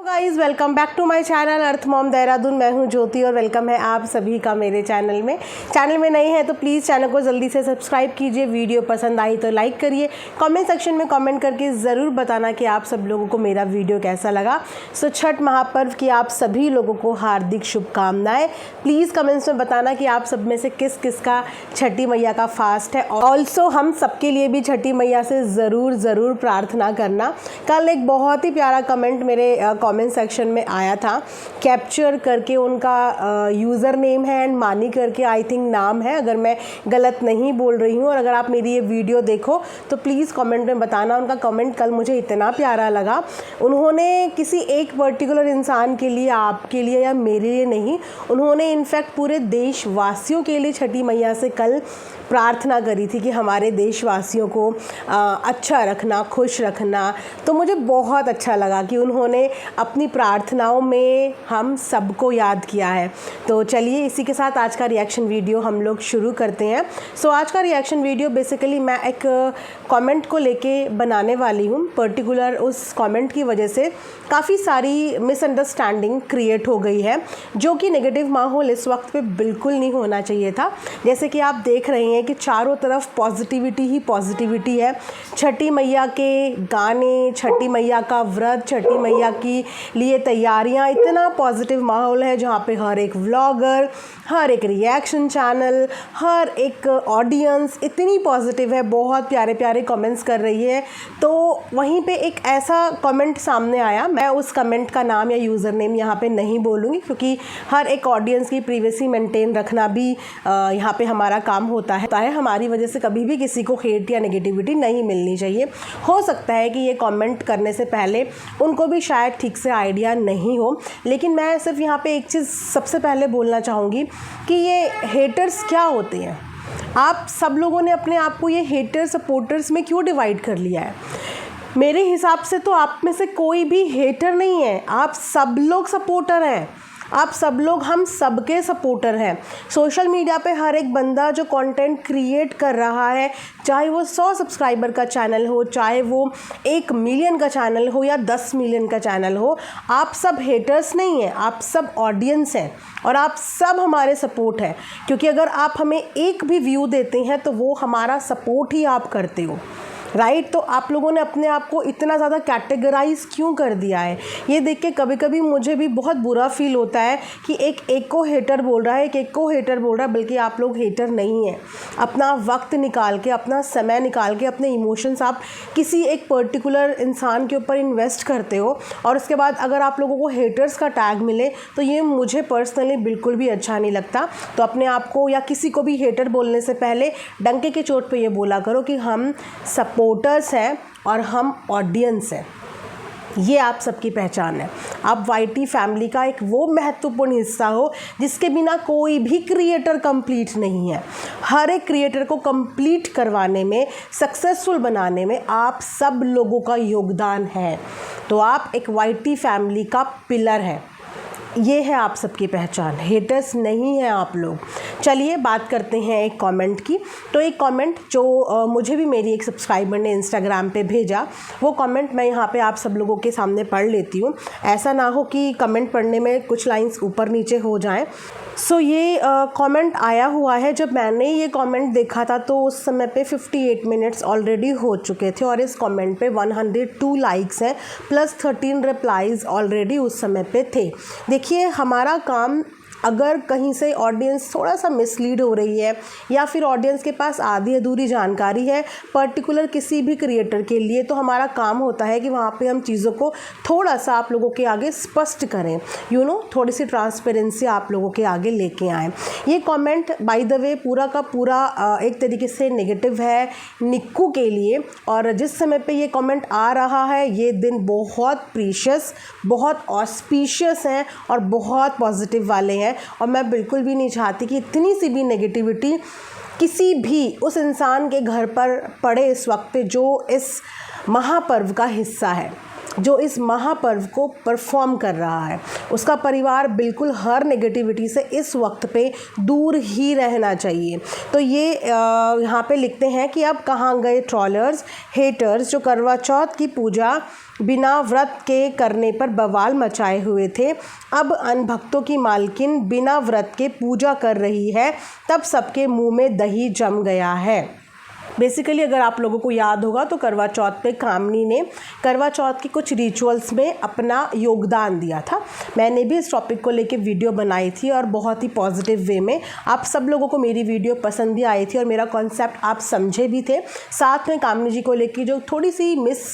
Guys welcome back to my channel Earth Mom Dehradun. मैं हूं ज्योति और वेलकम है आप सभी का मेरे चैनल में नए हैं तो प्लीज़ चैनल को जल्दी से सब्सक्राइब कीजिए। वीडियो पसंद आई तो लाइक करिए। कमेंट सेक्शन में कमेंट करके ज़रूर बताना कि आप सब लोगों को मेरा वीडियो कैसा लगा। सो छठ महापर्व की आप सभी लोगों को हार्दिक शुभकामनाएं। प्लीज़ कमेंट्स में बताना कि आप सब में से किस किस का छठी मैया का फास्ट है। ऑल्सो हम सबके लिए भी छठी मैया से ज़रूर प्रार्थना करना। कल एक बहुत ही प्यारा कमेंट मेरे कमेंट सेक्शन में आया था, कैप्चर करके उनका यूज़र नेम है एंड मानी करके आई थिंक नाम है, अगर मैं गलत नहीं बोल रही हूँ। और अगर आप मेरी ये वीडियो देखो तो प्लीज़ कमेंट में बताना। उनका कमेंट कल मुझे इतना प्यारा लगा। उन्होंने किसी एक पर्टिकुलर इंसान के लिए, आपके लिए या मेरे लिए नहीं, उन्होंने इनफैक्ट पूरे देशवासियों के लिए छठी मैया से कल प्रार्थना करी थी कि हमारे देशवासियों को अच्छा रखना, खुश रखना। तो मुझे बहुत अच्छा लगा कि उन्होंने अपनी प्रार्थनाओं में हम सबको याद किया है। तो चलिए इसी के साथ आज का रिएक्शन वीडियो हम लोग शुरू करते हैं। सो आज का रिएक्शन वीडियो बेसिकली मैं एक कमेंट को लेके बनाने वाली हूँ। पर्टिकुलर उस कमेंट की वजह से काफ़ी सारी मिसअंडरस्टैंडिंग क्रिएट हो गई है, जो कि नेगेटिव माहौल इस वक्त पे बिल्कुल नहीं होना चाहिए था। जैसे कि आप देख रहे हैं कि चारों तरफ पॉजिटिविटी ही पॉजिटिविटी है। छठी मैया के गाने, छठी मैया का व्रत, छठी मैया की लिए तैयारियां, इतना पॉजिटिव माहौल है जहाँ पे हर एक व्लॉगर, हर एक रिएक्शन चैनल, हर एक ऑडियंस इतनी पॉजिटिव है, बहुत प्यारे प्यारे कमेंट्स कर रही है। तो वहीं पे एक ऐसा कमेंट सामने आया, मैं उस कमेंट का नाम या यूज़र नेम यहाँ पे नहीं बोलूँगी क्योंकि हर एक ऑडियंस की प्राइवेसी मेंटेन रखना भी यहाँ पे हमारा काम होता है। हमारी वजह से कभी भी किसी को हेट या नेगेटिविटी नहीं मिलनी चाहिए। हो सकता है कि ये कमेंट करने से पहले उनको भी शायद ठीक से आइडिया नहीं हो, लेकिन मैं सिर्फ यहाँ पे एक चीज़ सबसे पहले बोलना चाहूँगी कि ये हेटर्स क्या होते हैं। आप सब लोगों ने अपने आप को ये हेटर सपोर्टर्स में क्यों डिवाइड कर लिया है? मेरे हिसाब से तो आप में से कोई भी हेटर नहीं है, आप सब लोग सपोर्टर हैं। आप सब लोग, हम सबके सपोर्टर हैं। सोशल मीडिया पे हर एक बंदा जो कंटेंट क्रिएट कर रहा है, चाहे वो 100 सब्सक्राइबर का चैनल हो, चाहे वो 1 मिलियन का चैनल हो या 10 मिलियन का चैनल हो, आप सब हेटर्स नहीं हैं, आप सब ऑडियंस हैं और आप सब हमारे सपोर्ट हैं। क्योंकि अगर आप हमें एक भी व्यू देते हैं तो वो हमारा सपोर्ट ही आप करते हो, राइट। तो आप लोगों ने अपने आप को इतना ज़्यादा कैटेगराइज क्यों कर दिया है? ये देख के कभी कभी मुझे भी बहुत बुरा फील होता है कि एक को हेटर बोल रहा है, एक को हेटर बोल रहा है, बल्कि आप लोग हेटर नहीं हैं। अपना वक्त निकाल के, अपना समय निकाल के, अपने इमोशंस आप किसी एक पर्टिकुलर इंसान के ऊपर इन्वेस्ट करते हो और उसके बाद अगर आप लोगों को हेटर्स का टैग मिले तो ये मुझे पर्सनली बिल्कुल भी अच्छा नहीं लगता। तो अपने आप को या किसी को भी हेटर बोलने से पहले डंके की चोट पे ये बोला करो कि हम सपोर्टर्स हैं और हम ऑडियंस हैं। ये आप सबकी पहचान है। आप वाईटी फैमिली का एक वो महत्वपूर्ण हिस्सा हो जिसके बिना कोई भी क्रिएटर कंप्लीट नहीं है। हर एक क्रिएटर को कंप्लीट करवाने में, सक्सेसफुल बनाने में आप सब लोगों का योगदान है। तो आप एक वाईटी फैमिली का पिलर है। ये है आप सबकी पहचान, हेटर्स नहीं हैं आप लोग। चलिए बात करते हैं एक कमेंट की। तो एक कमेंट जो मुझे भी मेरी एक सब्सक्राइबर ने इंस्टाग्राम पे भेजा, वो कमेंट मैं यहाँ पे आप सब लोगों के सामने पढ़ लेती हूँ। ऐसा ना हो कि कमेंट पढ़ने में कुछ लाइंस ऊपर नीचे हो जाएं। सो ये कमेंट आया हुआ है, जब मैंने ये कमेंट देखा था तो उस समय पे 58 मिनट्स ऑलरेडी हो चुके थे और इस कमेंट पे 102 लाइक्स हैं प्लस 13 रिप्लाईज़ ऑलरेडी उस समय पे थे। देखिए हमारा काम, अगर कहीं से ऑडियंस थोड़ा सा मिसलीड हो रही है या फिर ऑडियंस के पास आधी अधूरी जानकारी है पर्टिकुलर किसी भी क्रिएटर के लिए, तो हमारा काम होता है कि वहाँ पे हम चीज़ों को थोड़ा सा आप लोगों के आगे स्पष्ट करें, थोड़ी सी ट्रांसपेरेंसी आप लोगों के आगे लेके आएँ। ये कमेंट बाय द वे पूरा का पूरा एक तरीके से नेगेटिव है निक्कू के लिए। और जिस समय पे ये कमेंट आ रहा है ये दिन बहुत प्रीशियस, बहुत ऑस्पिशियस हैं और बहुत पॉजिटिव वाले हैं। और मैं बिल्कुल भी नहीं चाहती कि इतनी सी भी नेगेटिविटी किसी भी उस इंसान के घर पर पड़े इस वक्त पे जो इस महापर्व का हिस्सा है, जो इस महापर्व को परफॉर्म कर रहा है। उसका परिवार बिल्कुल हर नेगेटिविटी से इस वक्त पे दूर ही रहना चाहिए। तो ये यहाँ पे लिखते हैं कि अब कहाँ गए ट्रॉलर्स, हेटर्स, जो करवा चौथ की पूजा बिना व्रत के करने पर बवाल मचाए हुए थे। अब अनभक्तों की मालकिन बिना व्रत के पूजा कर रही है, तब सबके मुंह में दही जम गया है। बेसिकली अगर आप लोगों को याद होगा तो करवा चौथ पे कामनी ने करवा चौथ के कुछ रिचुअल्स में अपना योगदान दिया था। मैंने भी इस टॉपिक को लेके वीडियो बनाई थी और बहुत ही पॉजिटिव वे में आप सब लोगों को मेरी वीडियो पसंद भी आई थी और मेरा कॉन्सेप्ट आप समझे भी थे। साथ में कामनी जी को लेके जो थोड़ी सी मिस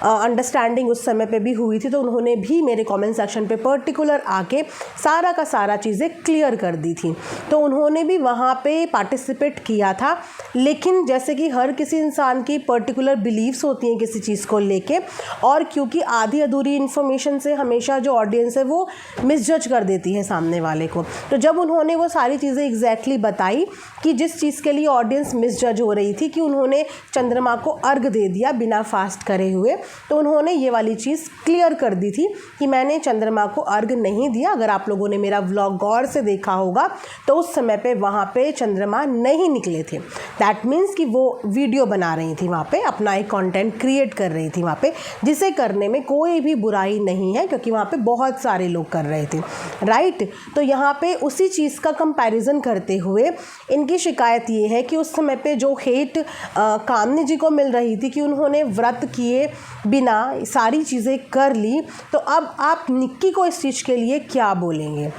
अंडरस्टैंडिंग उस समय पे भी हुई थी, तो उन्होंने भी मेरे कमेंट सेक्शन पे पर्टिकुलर आके सारा का सारा चीज़ें क्लियर कर दी थी। तो उन्होंने भी वहाँ पे पार्टिसिपेट किया था। लेकिन जैसे कि हर किसी इंसान की पर्टिकुलर बिलीव्स होती हैं किसी चीज़ को लेके, और क्योंकि आधी अधूरी इन्फॉर्मेशन से हमेशा जो ऑडियंस है वो मिसजज कर देती है सामने वाले को। तो जब उन्होंने वो सारी चीज़ें एग्जैक्टली बताई कि जिस चीज़ के लिए ऑडियंस मिसजज हो रही थी कि उन्होंने चंद्रमा को अर्घ दे दिया बिना फास्ट करे हुए, तो उन्होंने ये वाली चीज़ क्लियर कर दी थी कि मैंने चंद्रमा को अर्घ नहीं दिया। अगर आप लोगों ने मेरा व्लॉग गौर से देखा होगा तो उस समय पे वहाँ पे चंद्रमा नहीं निकले थे। दैट मीन्स कि वो वीडियो बना रही थी वहाँ पे, अपना एक कंटेंट क्रिएट कर रही थी वहाँ पे, जिसे करने में कोई भी बुराई नहीं है क्योंकि वहाँ पे बहुत सारे लोग कर रहे थे, राइट। तो यहाँ पे उसी चीज़ का कंपैरिजन करते हुए इनकी शिकायत ये है कि उस समय पे जो हेट कामनी जी को मिल रही थी कि उन्होंने व्रत किए बिना सारी चीज़ें कर ली, तो अब आप निक्की को इस चीज़ के लिए क्या बोलेंगे,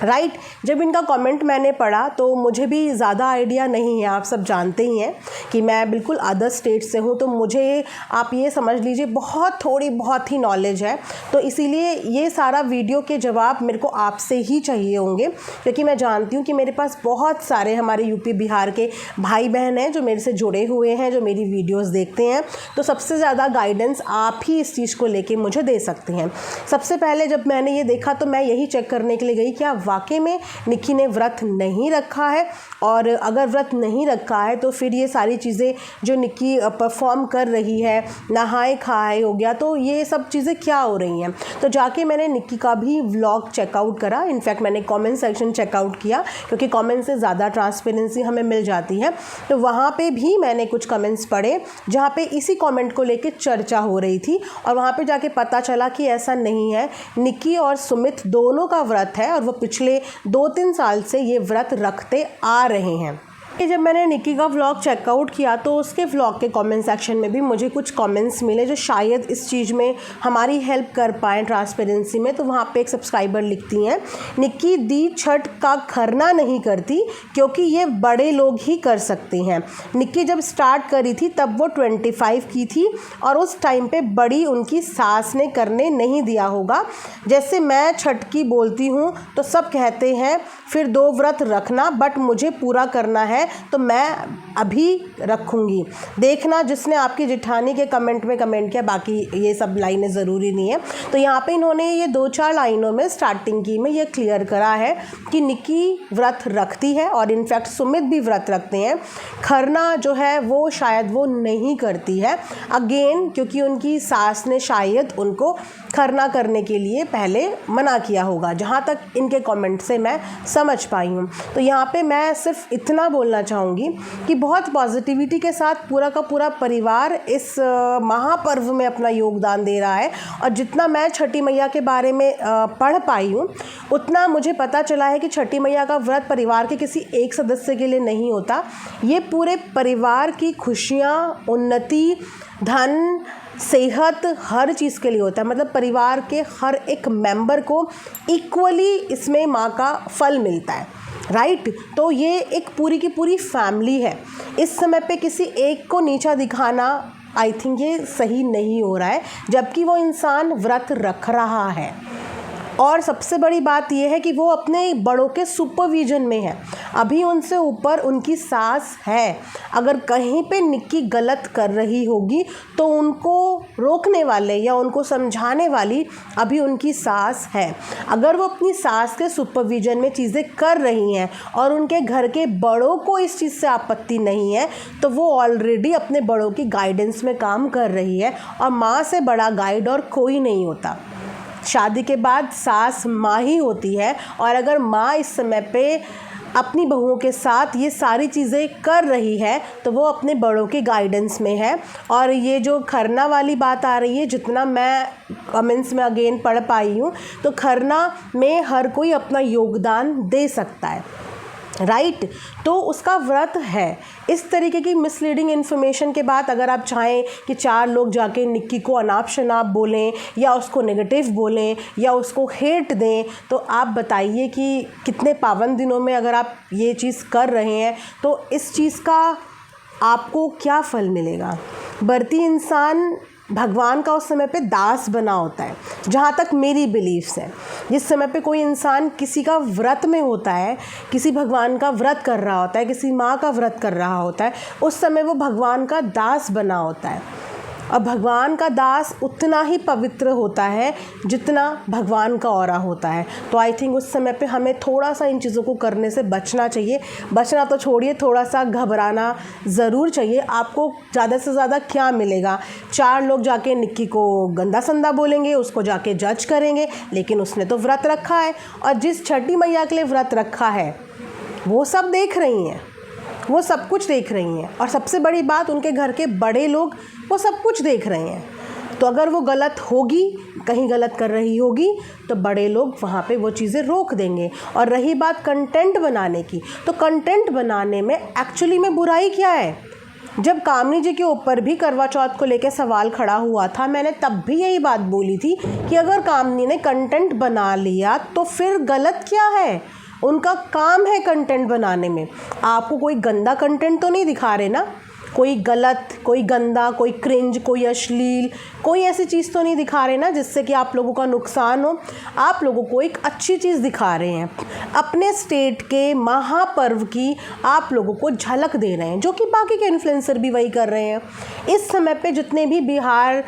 राइट। जब इनका कमेंट मैंने पढ़ा तो मुझे भी ज़्यादा आइडिया नहीं है, आप सब जानते ही हैं कि मैं बिल्कुल अदर स्टेट से हूँ, तो मुझे आप ये समझ लीजिए बहुत ही नॉलेज है। तो इसीलिए ये सारा वीडियो के जवाब मेरे को आपसे ही चाहिए होंगे, क्योंकि मैं जानती हूँ कि मेरे पास बहुत सारे हमारे यूपी बिहार के भाई बहन हैं जो मेरे से जुड़े हुए हैं, जो मेरी वीडियोज़ देखते हैं। तो सबसे ज़्यादा गाइडेंस आप ही इस चीज़ को लेके मुझे दे सकते हैं। सबसे पहले जब मैंने ये देखा तो मैं यही चेक करने के लिए गई कि वाकई में निक्की ने व्रत नहीं रखा है, और अगर व्रत नहीं रखा है तो फिर ये सारी चीज़ें जो निक्की परफॉर्म कर रही है, नहाए खाए हो गया, तो ये सब चीज़ें क्या हो रही हैं। तो जाके मैंने निक्की का भी व्लॉग चेकआउट करा। इनफैक्ट मैंने कमेंट सेक्शन चेकआउट किया क्योंकि कमेंट से ज़्यादा ट्रांसपेरेंसी हमें मिल जाती है। तो वहाँ पे भी मैंने कुछ कमेंट्स पढ़े जहाँ पे इसी कमेंट को लेके चर्चा हो रही थी, और वहाँ पे जाके पता चला कि ऐसा नहीं है। निक्की और सुमित दोनों का व्रत है और वो पिछले 2-3 साल से ये व्रत रखते आ रहे हैं। जब मैंने निक्की का व्लॉग चेकआउट किया तो उसके व्लॉग के कमेंट सेक्शन में भी मुझे कुछ कमेंट्स मिले जो शायद इस चीज़ में हमारी हेल्प कर पाएँ ट्रांसपेरेंसी में। तो वहाँ पे एक सब्सक्राइबर लिखती हैं, निक्की दी छठ का खरना नहीं करती क्योंकि ये बड़े लोग ही कर सकते हैं। निक्की जब स्टार्ट करी थी तब वो 25 की थी और उस टाइम पे बड़ी उनकी सास ने करने नहीं दिया होगा। जैसे मैं छठ की बोलती हूँ तो सब कहते हैं फिर 2 व्रत रखना, बट मुझे पूरा करना है तो मैं अभी रखूँगी। देखना जिसने आपकी जेठानी के कमेंट में कमेंट किया, बाकी ये सब लाइनें ज़रूरी नहीं है। तो यहाँ पे इन्होंने ये 2-4 लाइनों में स्टार्टिंग की में ये क्लियर करा है कि निक्की व्रत रखती है और इनफैक्ट सुमित भी व्रत रखते हैं। खरना जो है वो शायद वो नहीं करती है, अगेन क्योंकि उनकी सास ने शायद उनको खरना करने के लिए पहले मना किया होगा, जहाँ तक इनके कमेंट से मैं समझ पाई हूँ। तो यहाँ पे मैं सिर्फ इतना बोलना चाहूँगी कि बहुत पॉजिटिविटी के साथ पूरा का पूरा परिवार इस महापर्व में अपना योगदान दे रहा है, और जितना मैं छठी मैया के बारे में पढ़ पाई हूँ उतना मुझे पता चला है कि छठी मैया का व्रत परिवार के किसी एक सदस्य के लिए नहीं होता, ये पूरे परिवार की खुशियाँ, उन्नति, धन, सेहत, हर चीज़ के लिए होता है। मतलब परिवार के हर एक मेंबर को इक्वली इसमें माँ का फल मिलता है, राइट। तो ये एक पूरी की पूरी फैमिली है। इस समय पे किसी एक को नीचा दिखाना आई थिंक ये सही नहीं हो रहा है, जबकि वो इंसान व्रत रख रहा है। और सबसे बड़ी बात यह है कि वो अपने बड़ों के सुपरविजन में है, अभी उनसे ऊपर उनकी सास है। अगर कहीं पे निक्की गलत कर रही होगी तो उनको रोकने वाले या उनको समझाने वाली अभी उनकी सास है। अगर वो अपनी सास के सुपरविजन में चीज़ें कर रही हैं और उनके घर के बड़ों को इस चीज़ से आपत्ति नहीं है तो वो ऑलरेडी अपने बड़ों की गाइडेंस में काम कर रही है, और माँ से बड़ा गाइड और कोई नहीं होता, शादी के बाद सास माँ ही होती है, और अगर माँ इस समय पे अपनी बहुओं के साथ ये सारी चीज़ें कर रही है तो वो अपने बड़ों के गाइडेंस में है। और ये जो खरना वाली बात आ रही है, जितना मैं कमेंट्स में अगेन पढ़ पाई हूँ, तो खरना में हर कोई अपना योगदान दे सकता है, राइट। तो उसका व्रत है। इस तरीके की मिसलीडिंग इन्फॉर्मेशन के बाद अगर आप चाहें कि 4 लोग जाके निक्की को अनाप शनाप बोलें या उसको नेगेटिव बोलें या उसको हेट दें, तो आप बताइए कि कितने पावन दिनों में अगर आप ये चीज़ कर रहे हैं तो इस चीज़ का आपको क्या फल मिलेगा। बरती इंसान भगवान का उस समय पे दास बना होता है, जहाँ तक मेरी बिलीफ्स हैं। जिस समय पे कोई इंसान किसी का व्रत में होता है, किसी भगवान का व्रत कर रहा होता है, किसी माँ का व्रत कर रहा होता है, उस समय वो भगवान का दास बना होता है। और भगवान का दास उतना ही पवित्र होता है जितना भगवान का औरा होता है। तो आई थिंक उस समय पे हमें थोड़ा सा इन चीज़ों को करने से बचना चाहिए। बचना तो छोड़िए, थोड़ा सा घबराना ज़रूर चाहिए। आपको ज़्यादा से ज़्यादा क्या मिलेगा? 4 लोग जाके निक्की को गंदा संदा बोलेंगे, उसको जाके जज करेंगे, लेकिन उसने तो व्रत रखा है। और जिस छठी मैया के लिए व्रत रखा है वो सब देख रही हैं, वो सब कुछ देख रही हैं। और सबसे बड़ी बात, उनके घर के बड़े लोग वो सब कुछ देख रहे हैं। तो अगर वो गलत होगी, कहीं गलत कर रही होगी, तो बड़े लोग वहाँ पे वो चीज़ें रोक देंगे। और रही बात कंटेंट बनाने की, तो कंटेंट बनाने में एक्चुअली में बुराई क्या है? जब कामनी जी के ऊपर भी करवा चौथ को लेकर सवाल खड़ा हुआ था, मैंने तब भी यही बात बोली थी कि अगर कामनी ने कंटेंट बना लिया तो फिर गलत क्या है? उनका काम है कंटेंट बनाने में। आपको कोई गंदा कंटेंट तो नहीं दिखा रहे ना, कोई गलत, कोई गंदा, कोई क्रिंज, कोई अश्लील, कोई ऐसी चीज़ तो नहीं दिखा रहे ना जिससे कि आप लोगों का नुकसान हो। आप लोगों को एक अच्छी चीज़ दिखा रहे हैं, अपने स्टेट के महापर्व की आप लोगों को झलक दे रहे हैं, जो कि बाकी के इन्फ्लुएंसर भी वही कर रहे हैं। इस समय पे जितने भी बिहार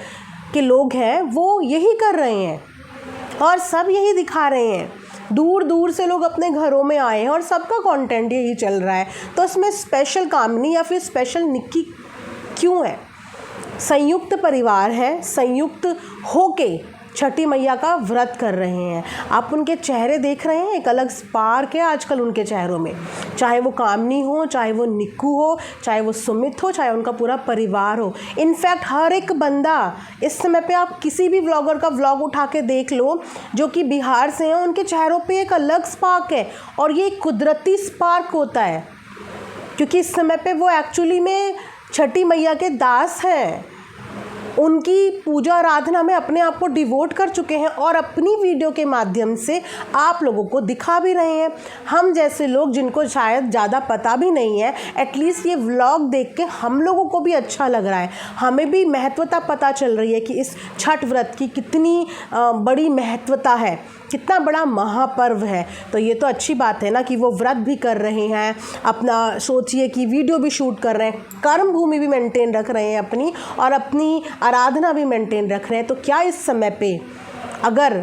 के लोग हैं वो यही कर रहे हैं और सब यही दिखा रहे हैं। दूर दूर से लोग अपने घरों में आए हैं और सबका कंटेंट यही चल रहा है। तो इसमें स्पेशल कामनी या फिर स्पेशल निक्की क्यों है? संयुक्त परिवार है, संयुक्त होके छठी मैया का व्रत कर रहे हैं। आप उनके चेहरे देख रहे हैं, एक अलग स्पार्क है आजकल उनके चेहरों में। चाहे वो कामनी हो, चाहे वो निक्कू हो, चाहे वो सुमित हो, चाहे उनका पूरा परिवार हो। इनफैक्ट हर एक बंदा इस समय पे, आप किसी भी व्लॉगर का व्लॉग उठा के देख लो जो कि बिहार से हैं, उनके चेहरों पे एक अलग स्पार्क है। और ये कुदरती स्पार्क होता है क्योंकि इस समय पे वो एक्चुअली में छठी मैया के दास हैं। उनकी पूजा आराधना में अपने आप को डिवोट कर चुके हैं और अपनी वीडियो के माध्यम से आप लोगों को दिखा भी रहे हैं। हम जैसे लोग जिनको शायद ज़्यादा पता भी नहीं है, एटलीस्ट ये व्लॉग देख के हम लोगों को भी अच्छा लग रहा है। हमें भी महत्वता पता चल रही है कि इस छठ व्रत की कितनी बड़ी महत्वता है, कितना बड़ा महापर्व है। तो ये तो अच्छी बात है ना कि वो व्रत भी कर रहे हैं, अपना सोचिए कि वीडियो भी शूट कर रहे हैं, कर्म भूमि भी मेंटेन रख रहे हैं अपनी, और अपनी आराधना भी मेंटेन रख रहे हैं। तो क्या इस समय पे अगर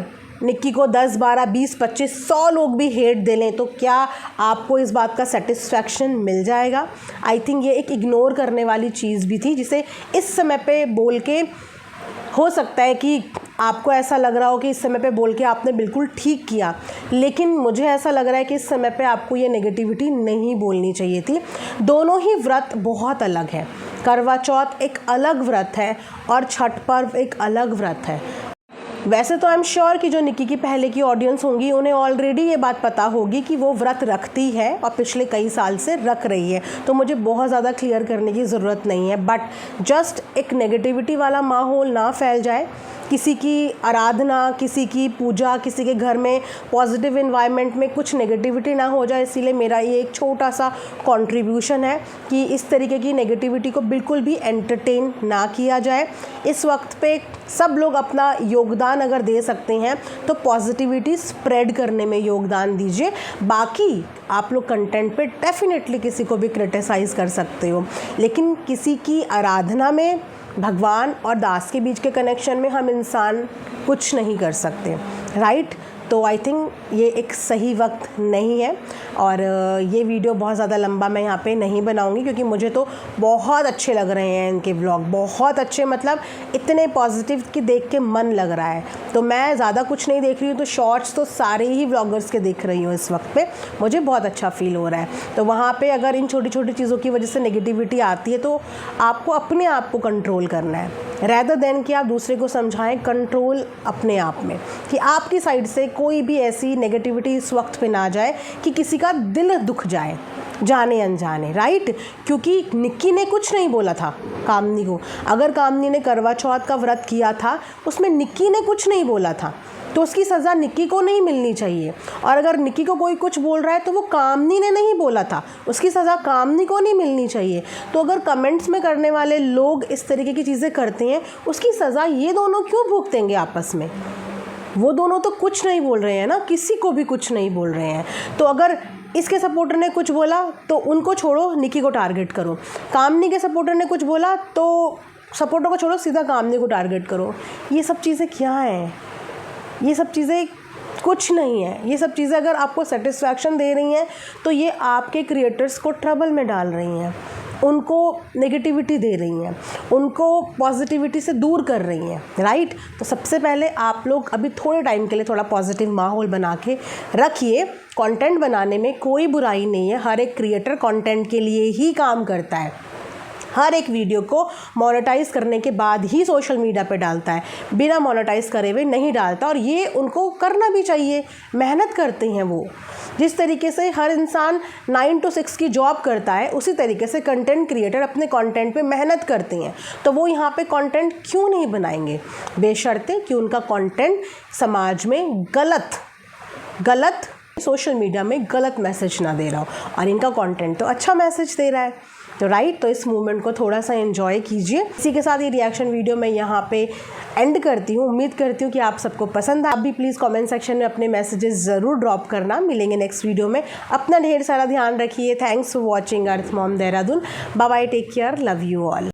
निक्की को 10, 12, 20, 25, 100 लोग भी हेट दे लें तो क्या आपको इस बात का सेटिस्फैक्शन मिल जाएगा? आई थिंक ये एक इग्नोर करने वाली चीज़ भी थी, जिसे इस समय पे बोल के हो सकता है कि आपको ऐसा लग रहा हो कि इस समय पे बोल के आपने बिल्कुल ठीक किया, लेकिन मुझे ऐसा लग रहा है कि इस समय पे आपको ये नेगेटिविटी नहीं बोलनी चाहिए थी। दोनों ही व्रत बहुत अलग है। करवा चौथ एक अलग व्रत है और छठ पर्व एक अलग व्रत है। वैसे तो आई एम श्योर कि जो निक्की की पहले की ऑडियंस होंगी उन्हें ऑलरेडी ये बात पता होगी कि वो व्रत रखती है और पिछले कई साल से रख रही है, तो मुझे बहुत ज़्यादा क्लियर करने की ज़रूरत नहीं है। बट जस्ट एक नेगेटिविटी वाला माहौल ना फैल जाए, किसी की आराधना, किसी की पूजा, किसी के घर में पॉजिटिव इन्वायरमेंट में कुछ नेगेटिविटी ना हो जाए, इसीलिए मेरा ये एक छोटा सा कंट्रीब्यूशन है कि इस तरीके की नेगेटिविटी को बिल्कुल भी एंटरटेन ना किया जाए। इस वक्त पे सब लोग अपना योगदान अगर दे सकते हैं तो पॉजिटिविटी स्प्रेड करने में योगदान दीजिए। बाकी आप लोग कंटेंट पे डेफिनेटली किसी को भी क्रिटिसाइज़ कर सकते हो, लेकिन किसी की आराधना में, भगवान और दास के बीच के कनेक्शन में हम इंसान कुछ नहीं कर सकते, राइट? तो आई थिंक ये एक सही वक्त नहीं है। और ये वीडियो बहुत ज़्यादा लंबा मैं यहाँ पे नहीं बनाऊँगी, क्योंकि मुझे तो बहुत अच्छे लग रहे हैं इनके व्लॉग, बहुत अच्छे, मतलब इतने पॉजिटिव कि देख के मन लग रहा है। तो मैं ज़्यादा कुछ नहीं देख रही हूँ, तो शॉर्ट्स तो सारे ही व्लॉगर्स के देख रही हूँ इस वक्त पे, मुझे बहुत अच्छा फील हो रहा है। तो वहाँ पे अगर इन छोटी छोटी चीज़ों की वजह से नेगेटिविटी आती है तो आपको अपने आप को कंट्रोल करना है, रैदर देन कि आप दूसरे को समझाएं। कंट्रोल अपने आप में, कि आपकी साइड से कोई भी ऐसी नेगेटिविटी इस वक्त पे ना जाए कि किसी का दिल दुख जाए जाने अनजाने, राइट। क्योंकि निक्की ने कुछ नहीं बोला था कामनी को, अगर कामनी ने करवा चौथ का व्रत किया था उसमें निक्की ने कुछ नहीं बोला था, तो उसकी सज़ा निक्की को नहीं मिलनी चाहिए। और अगर निक्की को कोई कुछ बोल रहा है तो वो कामनी ने नहीं बोला था, उसकी सज़ा कामनी को नहीं मिलनी चाहिए। तो अगर कमेंट्स में करने वाले लोग इस तरीके की चीज़ें करते हैं, उसकी सज़ा ये दोनों क्यों भुगतेंगे आपस में? वो दोनों तो कुछ नहीं बोल रहे हैं ना, किसी को भी कुछ नहीं बोल रहे हैं। तो अगर इसके सपोर्टर ने कुछ बोला तो उनको छोड़ो, निक्की को टारगेट करो। कामनी के सपोर्टर ने कुछ बोला तो सपोर्टर को छोड़ो, सीधा कामनी को टारगेट करो। ये सब चीज़ें क्या हैं? ये सब चीज़ें कुछ नहीं है। ये सब चीज़ें अगर आपको सेटिस्फैक्शन दे रही हैं तो ये आपके क्रिएटर्स को ट्रबल में डाल रही हैं, उनको नेगेटिविटी दे रही हैं, उनको पॉजिटिविटी से दूर कर रही हैं, राइट। तो सबसे पहले आप लोग अभी थोड़े टाइम के लिए थोड़ा पॉजिटिव माहौल बना के रखिए। कंटेंट बनाने में कोई बुराई नहीं है, हर एक क्रिएटर कंटेंट के लिए ही काम करता है, हर एक वीडियो को मोनेटाइज करने के बाद ही सोशल मीडिया पे डालता है, बिना मोनेटाइज करे हुए नहीं डालता। और ये उनको करना भी चाहिए, मेहनत करते हैं वो। जिस तरीके से हर इंसान 9 to 6 की जॉब करता है, उसी तरीके से कंटेंट क्रिएटर अपने कंटेंट पे मेहनत करते हैं। तो वो यहाँ पे कंटेंट क्यों नहीं बनाएंगे, बेशर्ते कि उनका कंटेंट समाज में गलत सोशल मीडिया में गलत मैसेज ना दे रहा हो। और इनका कंटेंट तो अच्छा मैसेज दे रहा है, तो राइट। तो इस मूवमेंट को थोड़ा सा एंजॉय कीजिए। इसी के साथ ये रिएक्शन वीडियो मैं यहाँ पे एंड करती हूँ। उम्मीद करती हूँ कि आप सबको पसंद है। आप भी प्लीज़ कमेंट सेक्शन में अपने मैसेजेस ज़रूर ड्रॉप करना। मिलेंगे नेक्स्ट वीडियो में। अपना ढेर सारा ध्यान रखिए। Thanks for watching Earth Mom Dehradun. Bye bye, take care, love you all.